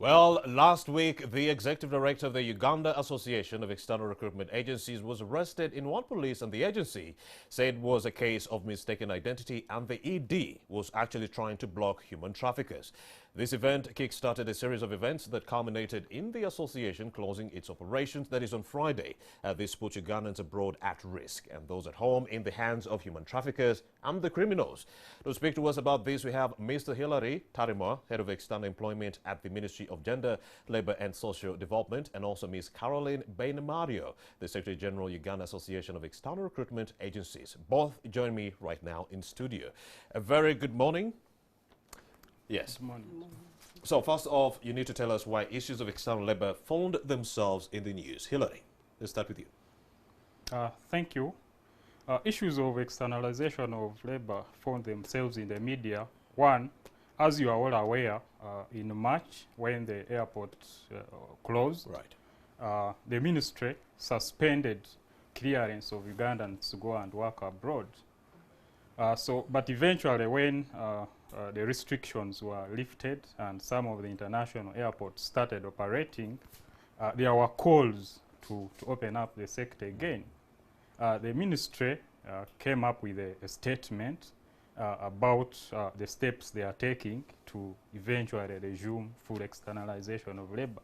Well, last week, the executive director of the Uganda Association of External Recruitment Agencies was arrested in one police, and the agency said it was a case of mistaken identity and the ED was actually trying to block human traffickers. This event kick-started a series of events that culminated in the association closing its operations, that is on Friday. This put Ugandans abroad at risk and those at home in the hands of human traffickers and the criminals. To speak to us about this, we have Mr. Hilary Tarima, Head of External Employment at the Ministry of Gender, Labour and Social Development, and also Ms. Caroline Bainamario, the Secretary General, Uganda Association of External Recruitment Agencies. Both join me right now in studio. A very good morning. Yes. Good morning. So first off, you need to tell us why issues of external labour found themselves in the news. Hilary, let's start with you. Thank you. Issues of externalization of labor found themselves in the media. One, as you are all aware, in March, when the airport closed, Right. the ministry suspended clearance of Ugandans to go and work abroad. But eventually, when the restrictions were lifted and some of the international airports started operating, there were calls to open up the sector again. The ministry came up with a statement about the steps they are taking to eventually resume full externalization of labor.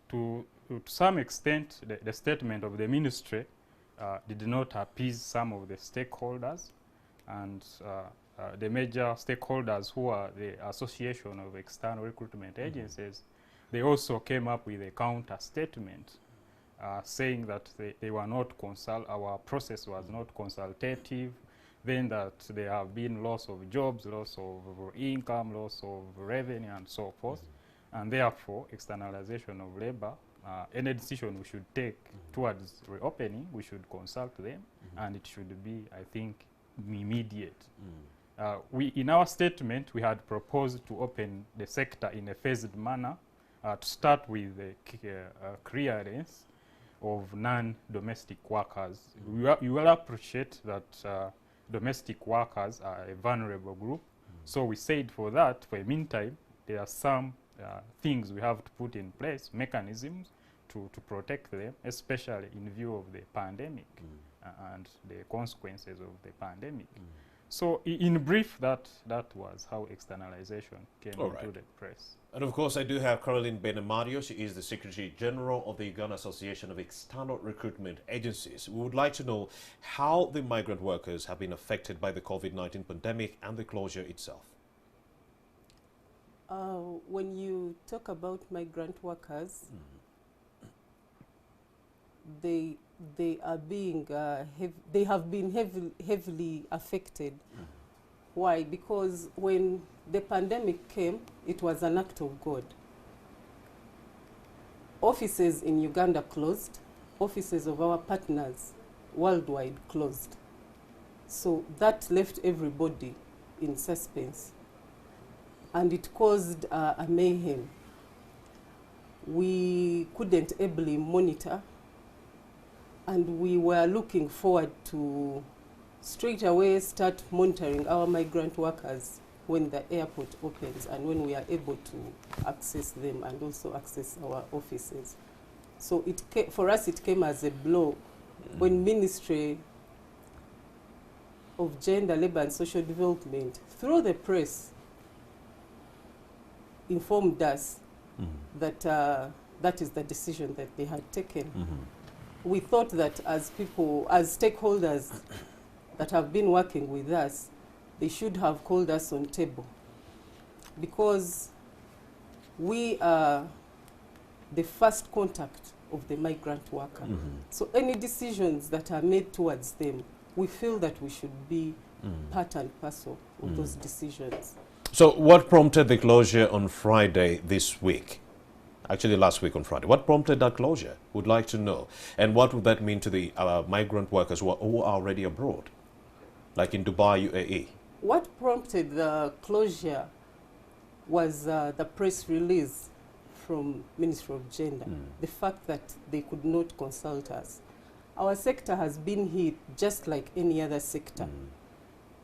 To some extent, the statement of the ministry did not appease some of the stakeholders, and the major stakeholders, who are the Association of External Recruitment Agencies, they also came up with a counter statement saying that they were not our process was not consultative, then that there have been loss of jobs, loss of income, loss of revenue, and so forth. And therefore, externalization of labor, any decision we should take towards reopening, we should consult them, and it should be, I think, immediate. In our statement, we had proposed to open the sector in a phased manner, to start with the clearance of non-domestic workers. You will appreciate that domestic workers are a vulnerable group. So we said for that, for the meantime, there are some things we have to put in place, mechanisms to protect them, especially in view of the pandemic and the consequences of the pandemic. So in brief, that was how externalization came into the press. And of course, I do have Caroline Bainamario. She is the Secretary General of the Uganda Association of External Recruitment Agencies. We would like to know how the migrant workers have been affected by the COVID-19 pandemic and the closure itself. When you talk about migrant workers, they are being they have been heavily affected. Why? Because when the pandemic came, it was an act of God. Offices in Uganda closed. Offices of our partners worldwide closed. So that left everybody in suspense, and it caused a mayhem. We couldn't ably monitor, and we were looking forward to straight away start monitoring our migrant workers when the airport opens and when we are able to access them and also access our offices. So for us it came as a blow when Ministry of Gender, Labour and Social Development, through the press, informed us that that is the decision that they had taken. We thought that as stakeholders that have been working with us, they should have called us on table, because we are the first contact of the migrant worker. So any decisions that are made towards them, we feel that we should be part and parcel of those decisions. So what prompted the closure on Friday this week? Actually, last week on Friday. What prompted that closure? Would like to know. And what would that mean to the migrant workers who are already abroad, like in Dubai, UAE? What prompted the closure was the press release from Ministry of Gender, the fact that they could not consult us. Our sector has been hit just like any other sector.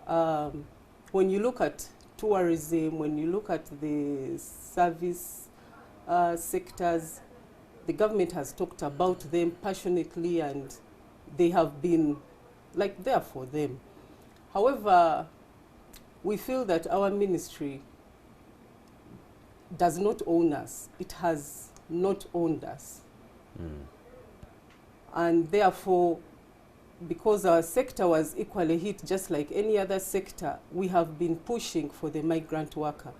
When you look at tourism, when you look at the service sectors. The government has talked about them passionately, and they have been like there for them. However, we feel that our ministry does not own us. It has not owned us. And therefore, because our sector was equally hit just like any other sector, we have been pushing for the migrant worker.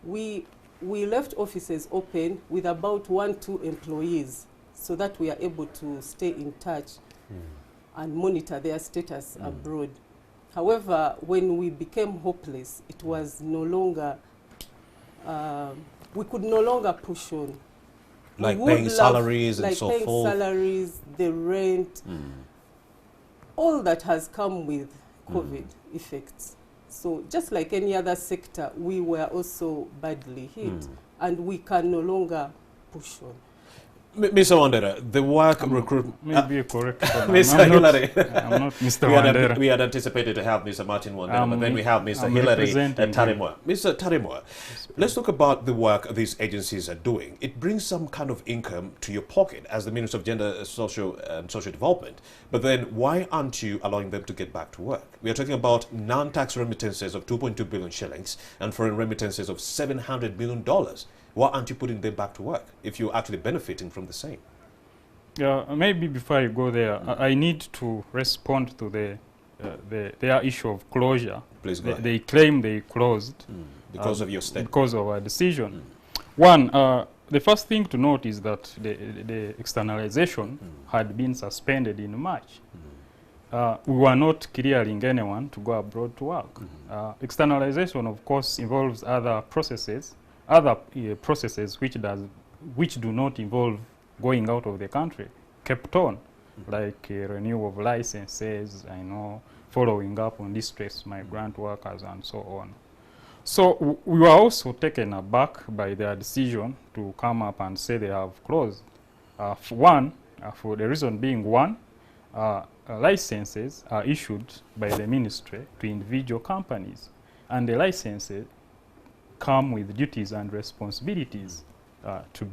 We left offices open with about 1-2 employees so that we are able to stay in touch and monitor their status abroad. However, when we became hopeless, it was no longer, we could no longer push on. Like paying salaries and so forth. Like paying salaries, the rent, all that has come with COVID effects. So just like any other sector, we were also badly hit, and we can no longer push on. Mr. Wandera, the work recruitment... Maybe a correction. Mr. Hillary. I'm not Mr. Wandera. We had anticipated to have Mr. Martin Wandera, but then we have Mr. Hillary Tarimwa. Mr. Tarimwa, let's talk about the work these agencies are doing. It brings some kind of income to your pocket as the Minister of Gender, Social Development. But then why aren't you allowing them to get back to work? We are talking about non-tax remittances of 2.2 billion shillings and foreign remittances of $700 million. Why aren't you putting them back to work if you're actually benefiting from the same? Yeah, maybe before I go there, I need to respond to their issue of closure. Please go ahead. They claim they closed because of your statement. Because of our decision. One, the first thing to note is that the externalization had been suspended in March. We were not clearing anyone to go abroad to work. Externalization, of course, involves other processes which do not involve going out of the country, kept on, like renewal of licenses, following up on distressed migrant workers and so on. So we were also taken aback by their decision to come up and say they have closed. For the reason being licenses are issued by the ministry to individual companies, and the licenses come with duties and responsibilities to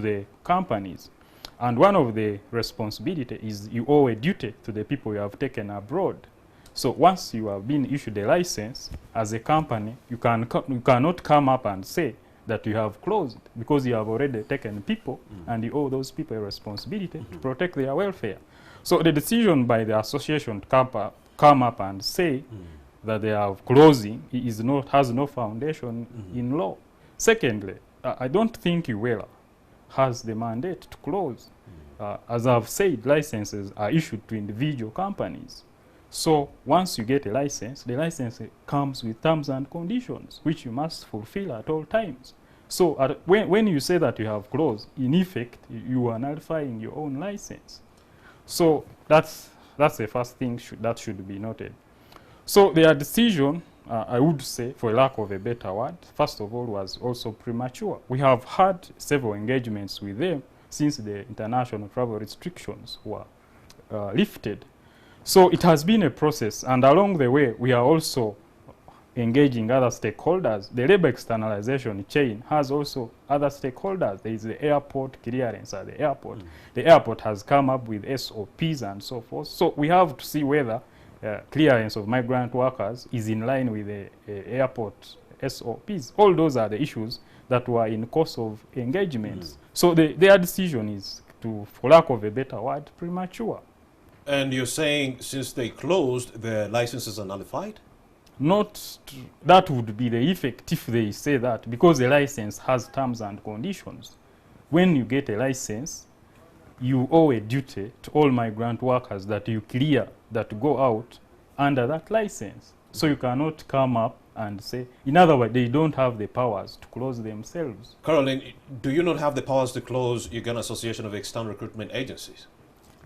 the companies. And one of the responsibilities is you owe a duty to the people you have taken abroad. So once you have been issued a license as a company, you cannot come up and say that you have closed, because you have already taken people and you owe those people a responsibility to protect their welfare. So the decision by the association to come up and say that they are closing has no foundation in law. Secondly, I don't think UWELA has the mandate to close. As I've said, licenses are issued to individual companies. So once you get a license, the license comes with terms and conditions, which you must fulfill at all times. So when you say that you have closed, in effect, you are nullifying your own license. So that's the first thing that should be noted. So their decision, I would say, for lack of a better word, first of all, was also premature. We have had several engagements with them since the international travel restrictions were lifted. So it has been a process, and along the way, we are also engaging other stakeholders. The labor externalization chain has also other stakeholders. There is the airport clearance at the airport. The airport has come up with SOPs and so forth. So we have to see whether clearance of migrant workers is in line with the airport SOPs. All those are the issues that were in course of engagements. So their decision is, for lack of a better word, premature. And you're saying since they closed, their licenses are nullified? That would be the effect if they say that, because the license has terms and conditions. When you get a license, you owe a duty to all migrant workers that you clear that go out under that license. So you cannot come up and say, in other words, they don't have the powers to close themselves. Caroline, do you not have the powers to close Uganda Association of External Recruitment Agencies?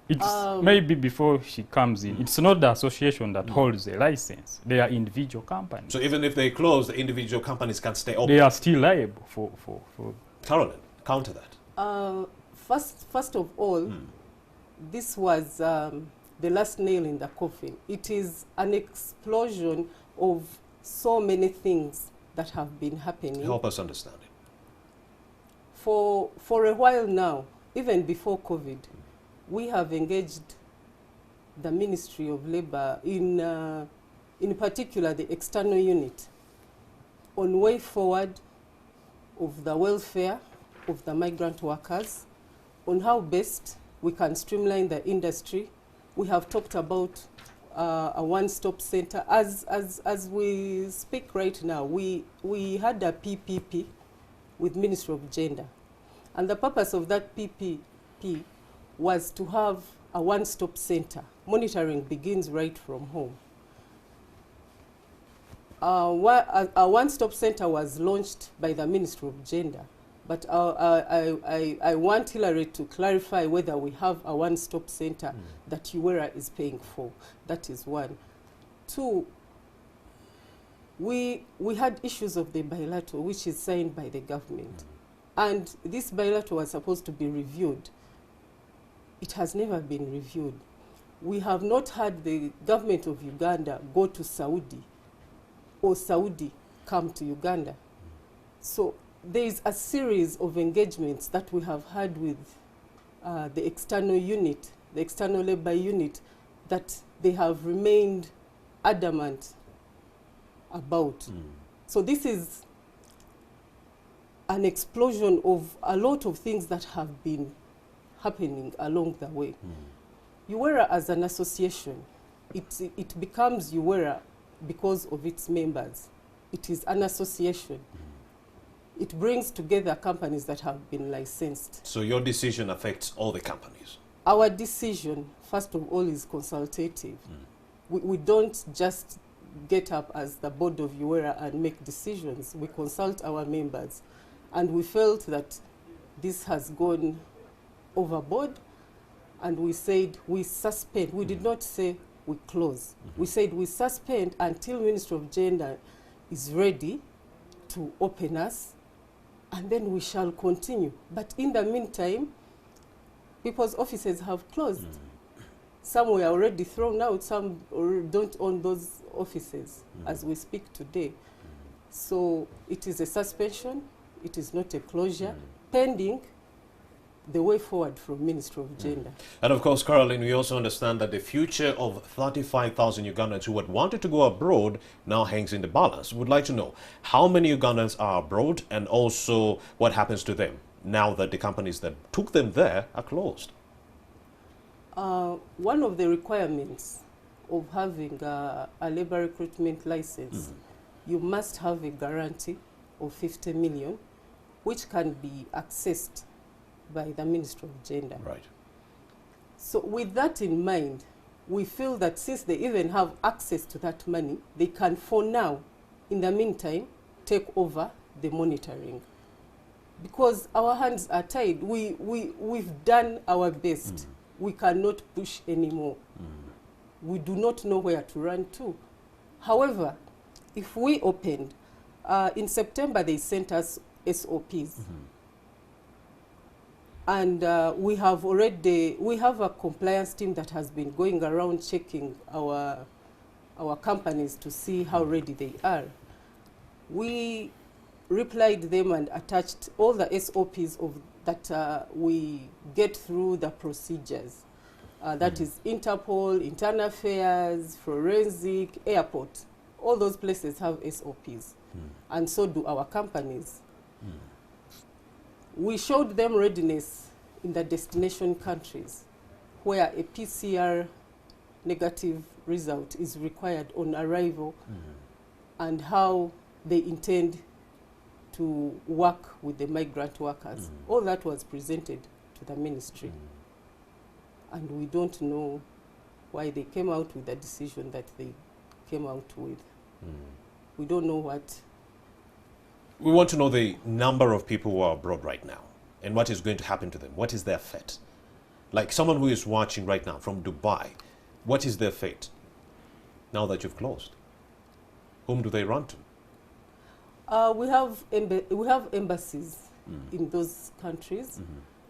It's maybe before she comes in, it's not the association that holds the license. They are individual companies. So even if they close, the individual companies can stay open? They are still liable for... Caroline, counter that. First of all, this was the last nail in the coffin. It is an explosion of so many things that have been happening. Help us understand it. for a while now, even before COVID, we have engaged the Ministry of Labour, in particular the external unit, on way forward of the welfare of the migrant workers, on how best we can streamline the industry. We have talked about a one-stop center. As we speak right now, we had a PPP with Ministry of Gender. And the purpose of that PPP was to have a one-stop center. Monitoring begins right from home. A one-stop center was launched by the Ministry of Gender, but I want Hillary to clarify whether we have a one-stop center that UWERA is paying for. That is one. Two, we had issues of the bilateral, which is signed by the government. And this bilateral was supposed to be reviewed. It has never been reviewed. We have not had the government of Uganda go to Saudi or Saudi come to Uganda. So there is a series of engagements that we have had with the external unit, the external labor unit, that they have remained adamant about. So this is an explosion of a lot of things that have been happening along the way. UWERA as an association, it becomes UWERA because of its members. It is an association. It brings together companies that have been licensed. So your decision affects all the companies? Our decision, first of all, is consultative. We don't just get up as the board of UWERA and make decisions. We consult our members. And we felt that this has gone overboard, and we said we suspend. We did not say we close. We said we suspend until Ministry of Gender is ready to open us, and then we shall continue. But in the meantime, people's offices have closed. Some were already thrown out, some don't own those offices as we speak today. So it is a suspension, it is not a closure, pending the way forward from Ministry of Gender. And of course, Caroline, we also understand that the future of 35,000 Ugandans who had wanted to go abroad now hangs in the balance. We'd like to know how many Ugandans are abroad, and also what happens to them now that the companies that took them there are closed. One of the requirements of having a labor recruitment license, you must have a guarantee of 50 million, which can be accessed by the Ministry of Gender. Right. So with that in mind, we feel that since they even have access to that money, they can, for now, in the meantime, take over the monitoring. Because our hands are tied. We've done our best. We cannot push anymore. We do not know where to run to. However, if we opened, in September they sent us SOPs. And we have a compliance team that has been going around checking our companies to see how ready they are. We replied them and attached all the SOPs that we get through the procedures. That is Interpol, internal affairs, forensic, airport. All those places have SOPs. And so do our companies. We showed them readiness in the destination countries where a PCR negative result is required on arrival, and how they intend to work with the migrant workers. All that was presented to the ministry. And we don't know why they came out with the decision that they came out with. We don't know what. We want to know the number of people who are abroad right now and what is going to happen to them. What is their fate? Like someone who is watching right now from Dubai, what is their fate now that you've closed? Whom do they run to? We have embassies in those countries,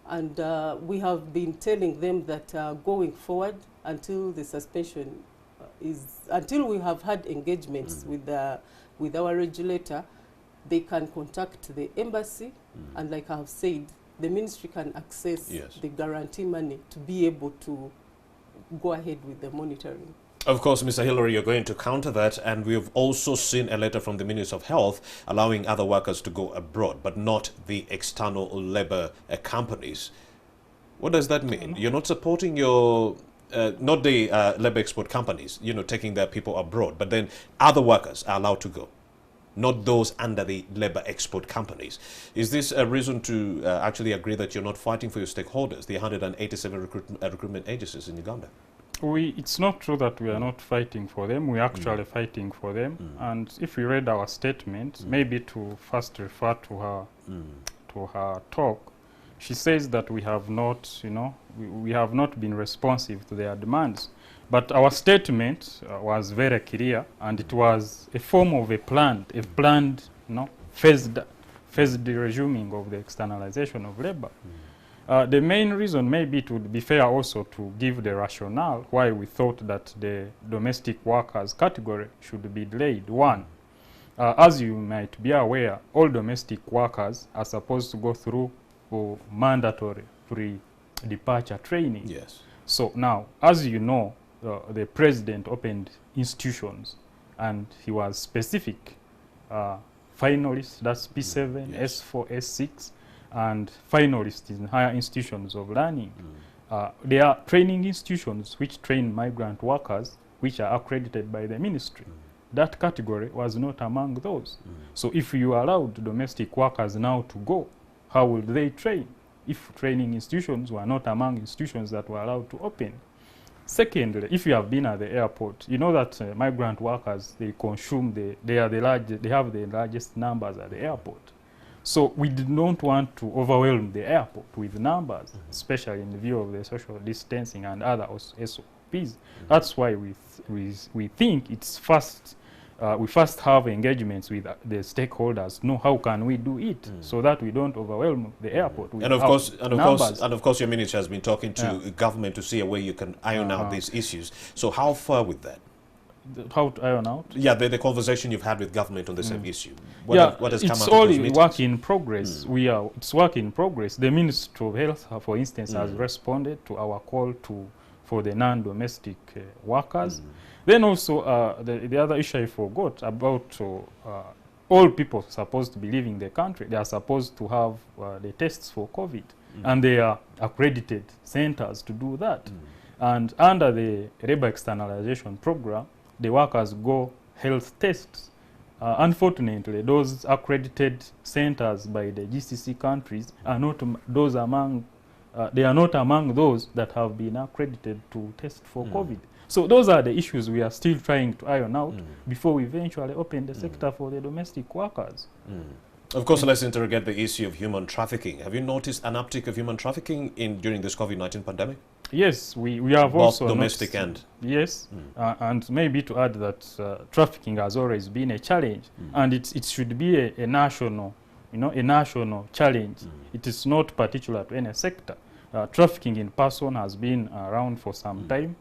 and we have been telling them that going forward until the suspension until we have had engagements with our regulator, they can contact the embassy, and like I have said, the ministry can access the guarantee money to be able to go ahead with the monitoring. Of course, Mr. Hillary, you're going to counter that, and we've also seen a letter from the Minister of Health allowing other workers to go abroad, but not the external labor companies. What does that mean? You're not supporting your, not the labor export companies, you know, taking their people abroad, but then other workers are allowed to go, not those under the labor export companies. Is this a reason to actually agree that you're not fighting for your stakeholders, the 187 recruitment agencies in Uganda? It's not true that we are not fighting for them. We're actually fighting for them. And if we read our statement, maybe to first refer to her talk, she says that we have not, you know, we have not been responsive to their demands. But our statement was very clear, and it was a form of a planned, you know, phased resuming of the externalization of labor. The main reason, maybe it would be fair also to give the rationale why we thought that the domestic workers category should be delayed. One, as you might be aware, all domestic workers are supposed to go through mandatory pre-departure training. Yes. So now, as you know, the president opened institutions, and he was specific. Finalists, that's P7, S4, S6, and finalists in higher institutions of learning. There are training institutions which train migrant workers, which are accredited by the ministry. That category was not among those. So if you allowed domestic workers now to go, how will they train if training institutions were not among institutions that were allowed to open? Secondly, if you have been at the airport, you know that migrant workers, they consume, they have the largest numbers at the airport. So we did not want to overwhelm the airport with numbers, especially in view of the social distancing and other SOPs. That's why we think it's we first have engagements with the stakeholders, know how can we do it so that we don't overwhelm the airport with numbers. And of course your ministry has been talking to government to see a way you can iron out these issues. So how far with that? How to iron out? Yeah, the conversation you've had with government on the same issue. What has come out of those meetings? It's all work in progress. It's work in progress. The Ministry of Health, for instance, has responded to our call for the non-domestic workers. Then also, the other issue I forgot about all people supposed to be leaving the country, they are supposed to have the tests for COVID, and they are accredited centers to do that. And under the labor externalization program, the workers go health tests. Unfortunately, those accredited centers by the GCC countries are not those among, they are not among those that have been accredited to test for COVID. So those are the issues we are still trying to iron out before we eventually open the sector for the domestic workers. Of course, let's interrogate the issue of human trafficking. Have you noticed an uptick of human trafficking during this COVID-19 pandemic? Yes, we have also both domestic and... Yes, and maybe to add that trafficking has always been a challenge, and it should be a national, a national challenge. It is not particular to any sector. Trafficking in person has been around for some time.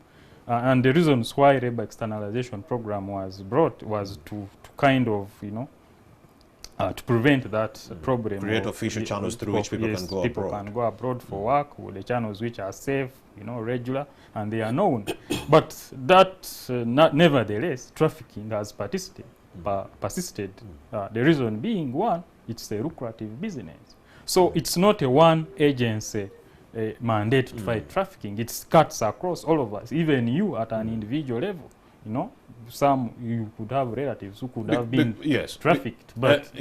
And the reasons why labor externalization program was brought was to kind of, to prevent that problem. Create official channels through which people can go abroad. People can go abroad for work, with the channels which are safe, regular, and they are known. But that, nevertheless, trafficking has persisted. The reason being, one, it's a lucrative business. So it's not a one agency mandate to fight trafficking. It cuts across all of us, even you at an individual level. You could have relatives who could have been trafficked. But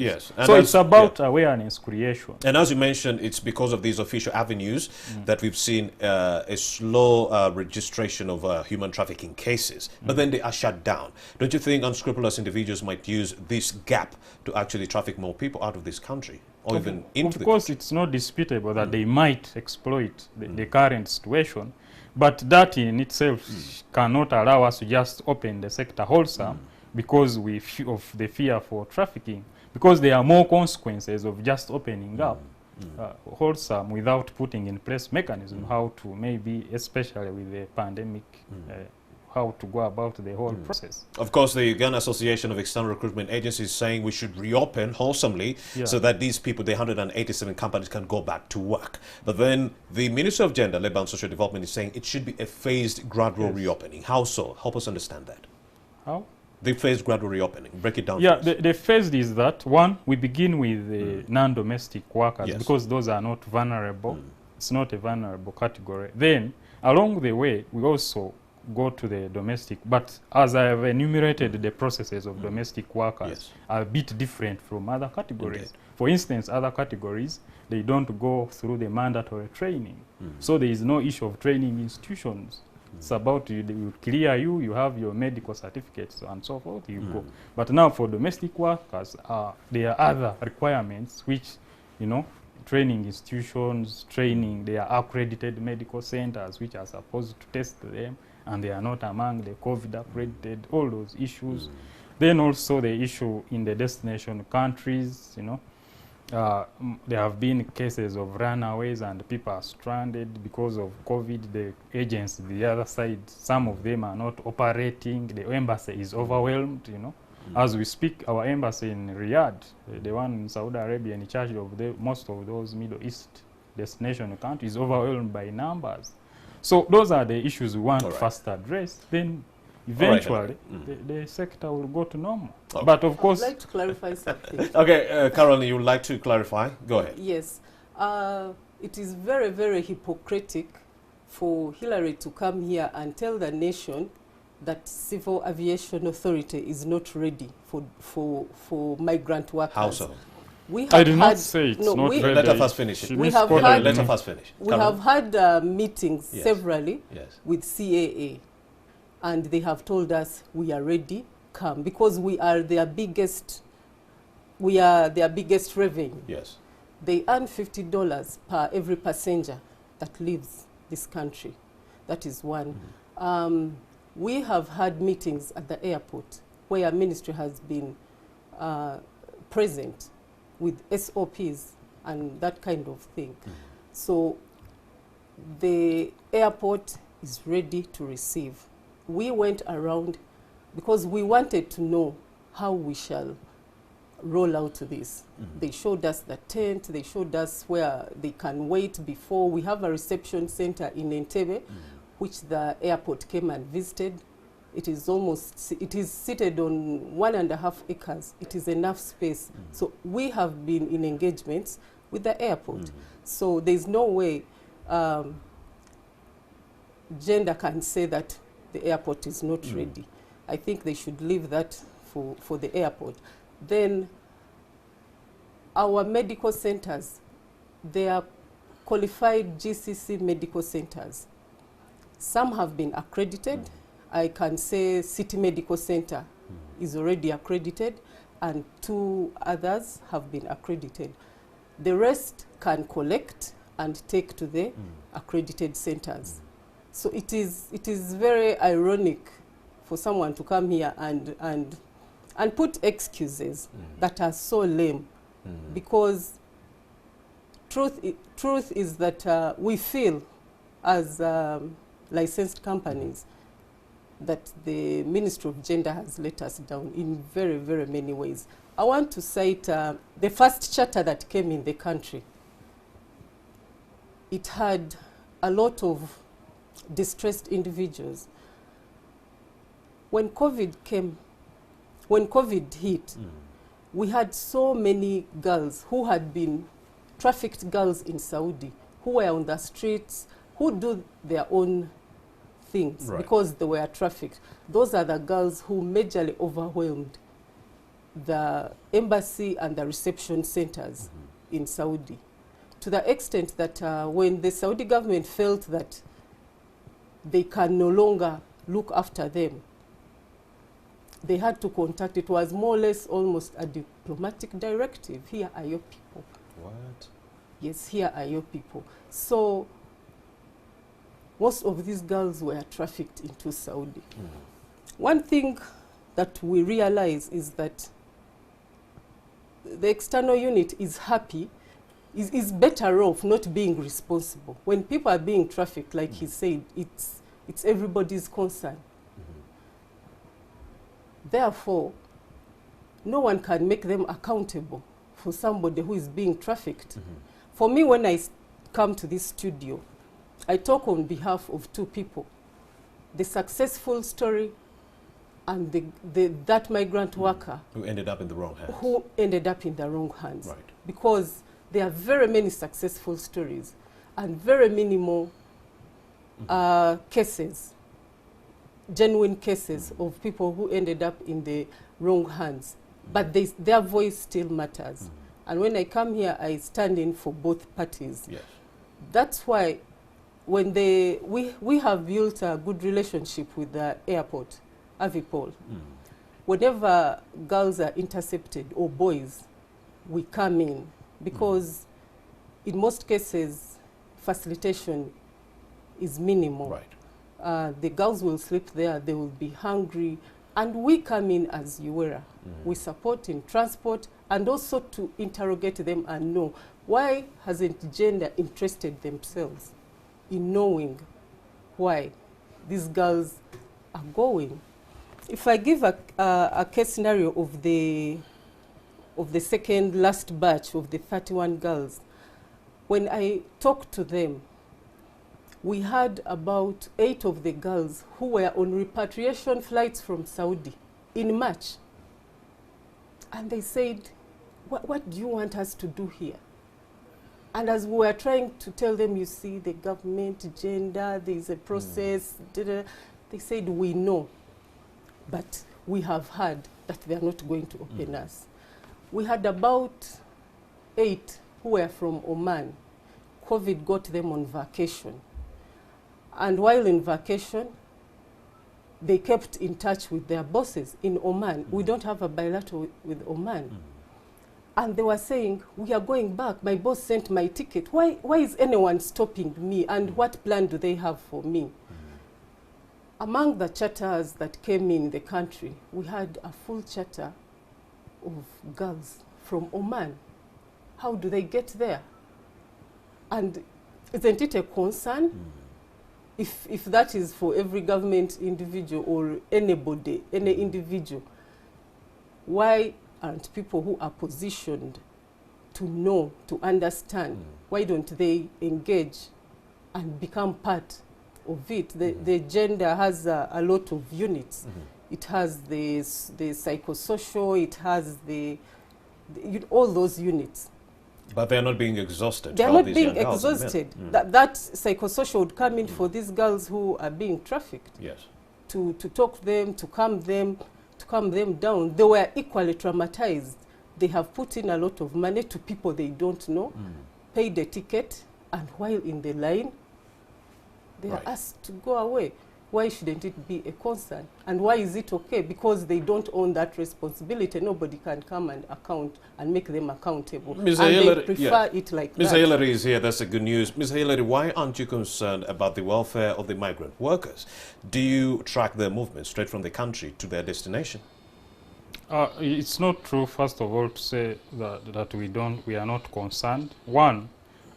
so it's about awareness creation. And as you mentioned, it's because of these official avenues that we've seen a slow registration of human trafficking cases. But then they are shut down. Don't you think unscrupulous individuals might use this gap to actually traffic more people out of this country? Or even into the country? Of course, it's not disputable that they might exploit the current situation. But that in itself cannot allow us to just open the sector wholesome because of the fear for trafficking. Because there are more consequences of just opening up wholesome without putting in place mechanism how to maybe, especially with the pandemic, how to go about the whole process. Of course, the Uganda Association of External Recruitment Agencies is saying we should reopen wholesomely so that these people, the 187 companies, can go back to work. But then the Minister of Gender, Labour and Social Development is saying it should be a phased, gradual reopening. How so? Help us understand that. How? The phased, gradual reopening. Break it down. Yeah, the phased is that, one, we begin with the non-domestic workers because those are not vulnerable. It's not a vulnerable category. Then, along the way, we also go to the domestic. But as I have enumerated, the processes of domestic workers are a bit different from other categories. For instance, other categories, they don't go through the mandatory training. So there is no issue of training institutions. It's about you, they will clear you, you have your medical certificates and so forth, you go. But now for domestic workers, there are other requirements which, you know, training institutions, they are accredited medical centers which are supposed to test them, and they are not among the COVID accredited, all those issues. Then also the issue in the destination countries, you know, there have been cases of runaways and people are stranded because of COVID. The agents, the other side, some of them are not operating. The embassy is overwhelmed, you know. As we speak, our embassy in Riyadh, the one in Saudi Arabia in charge of most of those Middle East destination countries, is overwhelmed by numbers. So those are the issues we want first addressed. Then eventually the sector will go to normal. But of course, I'd like to clarify something. Okay, Caroline, you would like to clarify? Go ahead. Yes. It is very, very hypocritical for Hillary to come here and tell the nation that Civil Aviation Authority is not ready for migrant workers. How so? I did not say it's not ready. Let her first finish. We have had, let her first finish. We have had meetings severally with CAA, and they have told us we are ready, come, because we are their biggest revenue. Yes. They earn $50 per every passenger that leaves this country. That is one. We have had meetings at the airport where ministry has been present with SOPs and that kind of thing. So the airport is ready to receive. We went around because we wanted to know how we shall roll out this. They showed us the tent, they showed us where they can wait before. We have a reception center in Entebbe, which the airport came and visited. It is seated on 1.5 acres. It is enough space. So we have been in engagements with the airport. So there's no way gender can say that the airport is not ready. I think they should leave that for the airport. Then our medical centers, they are qualified GCC medical centers. Some have been accredited. I can say City Medical Center is already accredited, and 2 others have been accredited. The rest can collect and take to the accredited centers. So it is very ironic for someone to come here and put excuses that are so lame, because truth is that we feel as licensed companies that the Ministry of Gender has let us down in very, very many ways. I want to cite the first charter that came in the country. It had a lot of distressed individuals. When COVID hit, we had so many girls who had been trafficked girls in Saudi, who were on the streets, who do their own things because they were trafficked. Those are the girls who majorly overwhelmed the embassy and the reception centers in Saudi, to the extent that when the Saudi government felt that they can no longer look after them, they had to contact, it was more or less almost a diplomatic directive. Here are your people. What? Yes, here are your people. So most of these girls were trafficked into Saudi. One thing that we realize is that the external unit is happy, is better off not being responsible. When people are being trafficked, like he said, it's everybody's concern. Therefore, no one can make them accountable for somebody who is being trafficked. For me, when I come to this studio, I talk on behalf of two people, the successful story and that migrant worker who ended up in the wrong hands. Right. Because there are very many successful stories and very minimal cases, genuine cases of people who ended up in the wrong hands. But their voice still matters. And when I come here, I stand in for both parties. Yes. That's why when we have built a good relationship with the airport, Avipol. Whenever girls are intercepted or boys, we come in because in most cases facilitation is minimal. Right. The girls will sleep there, they will be hungry, and we come in as UWERA. We support in transport and also to interrogate them and know why hasn't gender interested themselves in knowing why these girls are going. If I give a case scenario of the second last batch of the 31 girls, when I talked to them, we had about 8 of the girls who were on repatriation flights from Saudi in March. And they said, what do you want us to do here? And as we were trying to tell them, you see, the government, gender, there is a process, they said, we know, but we have heard that they are not going to open us. We had about 8 who were from Oman. COVID got them on vacation. And while in vacation, they kept in touch with their bosses in Oman. We don't have a bilateral with Oman. And they were saying, we are going back. My boss sent my ticket. Why is anyone stopping me? And what plan do they have for me? Among the charters that came in the country, we had a full charter of girls from Oman. How do they get there? And isn't it a concern? If that is for every government individual or anybody, any individual, why aren't people who are positioned to know, to understand, why don't they engage and become part of it? The gender has a lot of units. It has the psychosocial, it has all those units. But they're not being exhausted. They're not being exhausted. That psychosocial would come in for these girls who are being trafficked. Yes. To talk to them, to calm them down. They were equally traumatized. They have put in a lot of money to people they don't know, paid the ticket, and while in the line, they are asked to go away. Why shouldn't it be a concern? And why is it okay? Because they don't own that responsibility. Nobody can come and account and make them accountable. Ms. And Hillary, they prefer it like that. Ms. Hillary is here. That's the good news. Ms. Hillary, why aren't you concerned about the welfare of the migrant workers? Do you track their movement straight from the country to their destination? It's not true, first of all, to say that we are not concerned. One,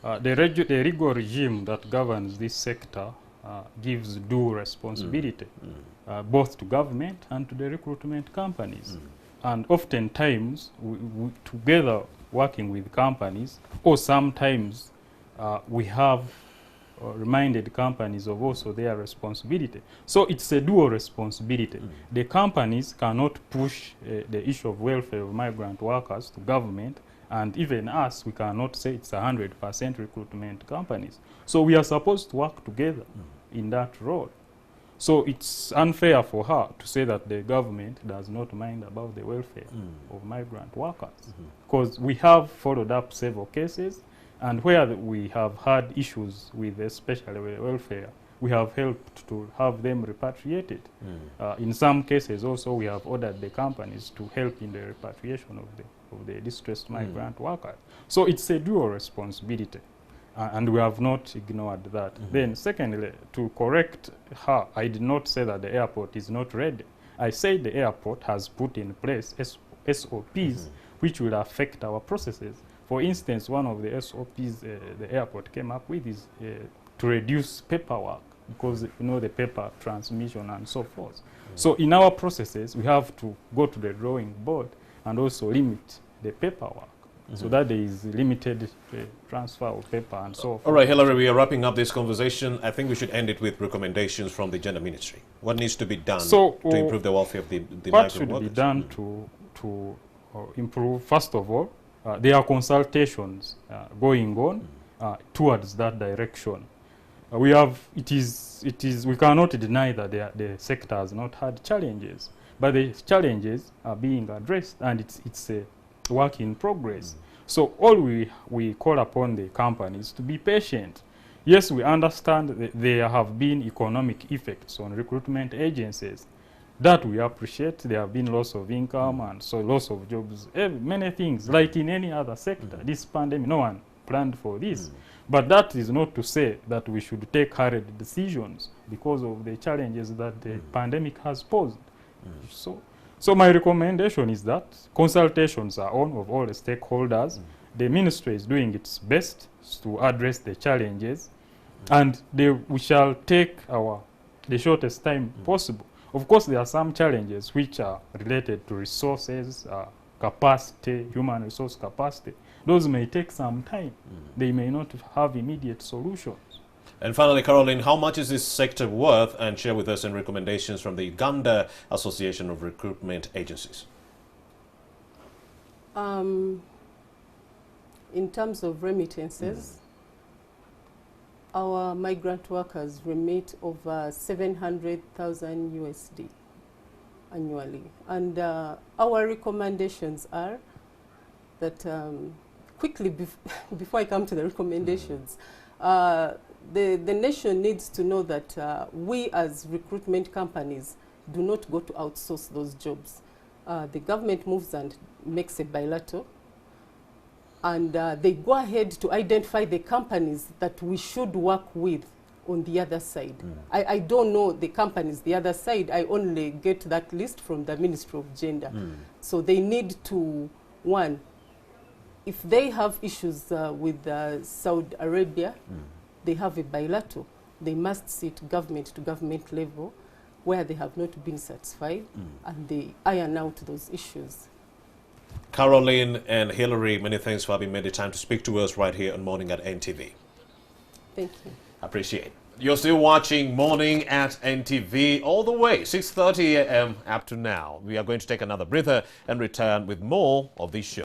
the legal regime that governs this sector gives due responsibility both to government and to the recruitment companies. And oftentimes, we together working with companies, or sometimes we have reminded companies of also their responsibility. So it's a dual responsibility. The companies cannot push the issue of welfare of migrant workers to government, and even us, we cannot say it's 100% recruitment companies. So we are supposed to work together in that role. So it's unfair for her to say that the government does not mind about the welfare of migrant workers, because we have followed up several cases, and where we have had issues with especially with welfare, we have helped to have them repatriated. In some cases also, we have ordered the companies to help in the repatriation of the distressed migrant workers. So it's a dual responsibility. And we have not ignored that. Then secondly, to correct her, I did not say that the airport is not ready. I said the airport has put in place SOPs which will affect our processes. For instance, one of the SOPs the airport came up with is to reduce paperwork because you know the paper transmission and so forth. So in our processes, we have to go to the drawing board and also limit the paperwork so that there is limited transfer of paper and so forth. All right, Hillary, we are wrapping up this conversation. I think we should end it with recommendations from the Gender Ministry. What needs to be done to improve the welfare of the migrant workers? What should be done to improve? First of all, there are consultations going on towards that direction. We cannot deny that the sector has not had challenges, but the challenges are being addressed, and it's a work in progress. So all we call upon the companies to be patient. Yes, we understand that there have been economic effects on recruitment agencies. That we appreciate. There have been loss of income and so loss of jobs, many things, like in any other sector. This pandemic, no one planned for this. But that is not to say that we should take hurried decisions because of the challenges that the pandemic has posed. So my recommendation is that consultations are on of all the stakeholders. The ministry is doing its best to address the challenges, and we shall take the shortest time possible. Of course, there are some challenges which are related to resources, capacity, human resource capacity. Those may take some time. They may not have immediate solutions. And finally, Caroline, how much is this sector worth? And share with us some recommendations from the Uganda Association of Recruitment Agencies. In terms of remittances, our migrant workers remit over 700,000 USD annually. And our recommendations are that, quickly before I come to the recommendations, the nation needs to know that we as recruitment companies do not go to outsource those jobs. The government moves and makes a bilateral, and they go ahead to identify the companies that we should work with on the other side. I don't know the companies the other side. I only get that list from the Ministry of Gender. So they need to, one, if they have issues with Saudi Arabia, they have a bilateral. They must sit government to government level where they have not been satisfied, and they iron out those issues. Caroline and Hillary, many thanks for having made the time to speak to us right here on Morning at NTV. Thank you. Appreciate it. You're still watching Morning at NTV all the way, 6:30 a.m. up to now. We are going to take another breather and return with more of this show.